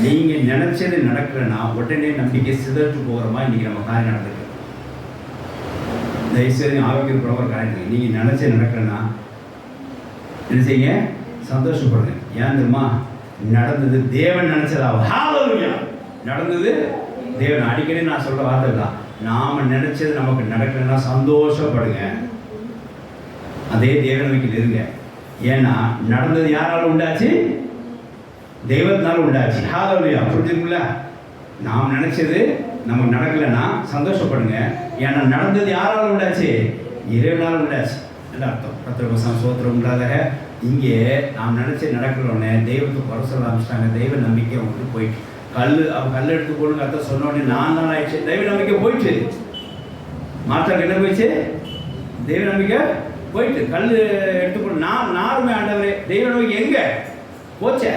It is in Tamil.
நீங்கள் நினச்சது நடக்கலைன்னா உடனே நம்பிக்கை சிதறட்டு போகிற மாதிரி இன்றைக்கி நம்ம காரியம் நடந்துருக்கு. தயவுசெய்து ஆரோக்கியம் ஒரு காரியம் நீங்கள் நினச்சது நடக்கலைன்னா என்ன செய்யுங்க? சந்தோஷப்படுங்க. ஏன் தெரியுமா? நடந்தது தேவன் நினச்சதாகும். ஹல்லேலூயா! நடந்தது தேவன். அடிக்கடி நான் சொல்கிற வார்த்தை தான், நாம் நினச்சது நமக்கு நடக்கலைன்னா சந்தோஷப்படுங்க. அதே தேவ நம்பிக்கையில் இருங்க. ஏன்னா நடந்தது யாரால உண்டாச்சு? தெய்வத்தினால உண்டாச்சு. ஹல்லேலூயா! புரிஞ்சுங்கள? நாம் நினைச்சது நமக்கு நடக்கலைன்னா சந்தோஷப்படுங்க. ஏன்னா நடந்தது யாரால உண்டாச்சு? இறைவனால உண்டாச்சு. நல்ல அர்த்தம். 10% சோத்திரம் உண்டாத. இங்கே நாம் நினைச்சது நடக்கிறோன்னே தெய்வத்துக்கு குறை சொல்ல ஆரம்பிச்சிட்டாங்க. தெய்வ நம்பிக்கை அவங்களுக்கு போயிட்டு கல் எடுத்து போடுங்க அர்த்தம் சொன்னோடனே 4 நாள் ஆயிடுச்சு. தெய்வ நம்பிக்கை போயிட்டு மாற்றம் என்ன போயிடுச்சு? தெய்வ நம்பிக்கை போயிட்டு கல் எடுத்து போடு. நாருமே ஆண்டவரே தெய்வ நம்பிக்கை எங்க போச்சே?